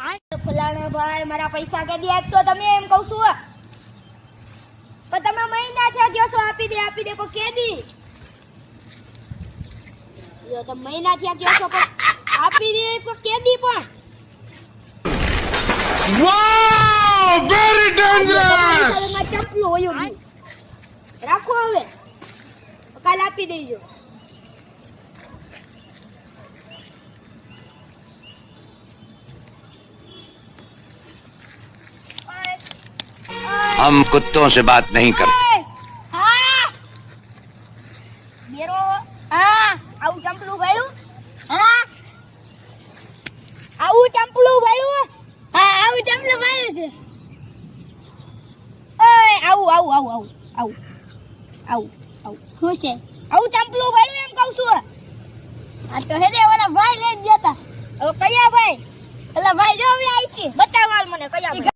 ફલાણા ભાઈ મારા પૈસા કે દી આપશો તમે એમ કહું છું પણ તમે મહિના થયા ગયો છો આપી દે પણ કે દી યો તમે મહિના થયા ગયો છો પણ આપી દે પણ કે દી પણ વાવ વેરી ડેન્જરસ ચપલું હોયો ગયું રાખો હવે કાલ આપી દેજો हम कुत्तों से बात नहीं करते। हाँ मेरो हाँ आउ चंपलू भाईलू हाँ आउ चंपलू भाईलू हाँ आउ चंपलू भाईलू છે ઓય આउ આउ આउ આउ આउ આउ આउ શું છે આउ ચંપલુ ભાઈલુ એમ કહું છું આ તો હે દે ઓલા ભાઈ લઈ ગયા હતા હવે કયા ભાઈ ઓલા ભાઈ જો આવી છે બતાવવાલ મને કયા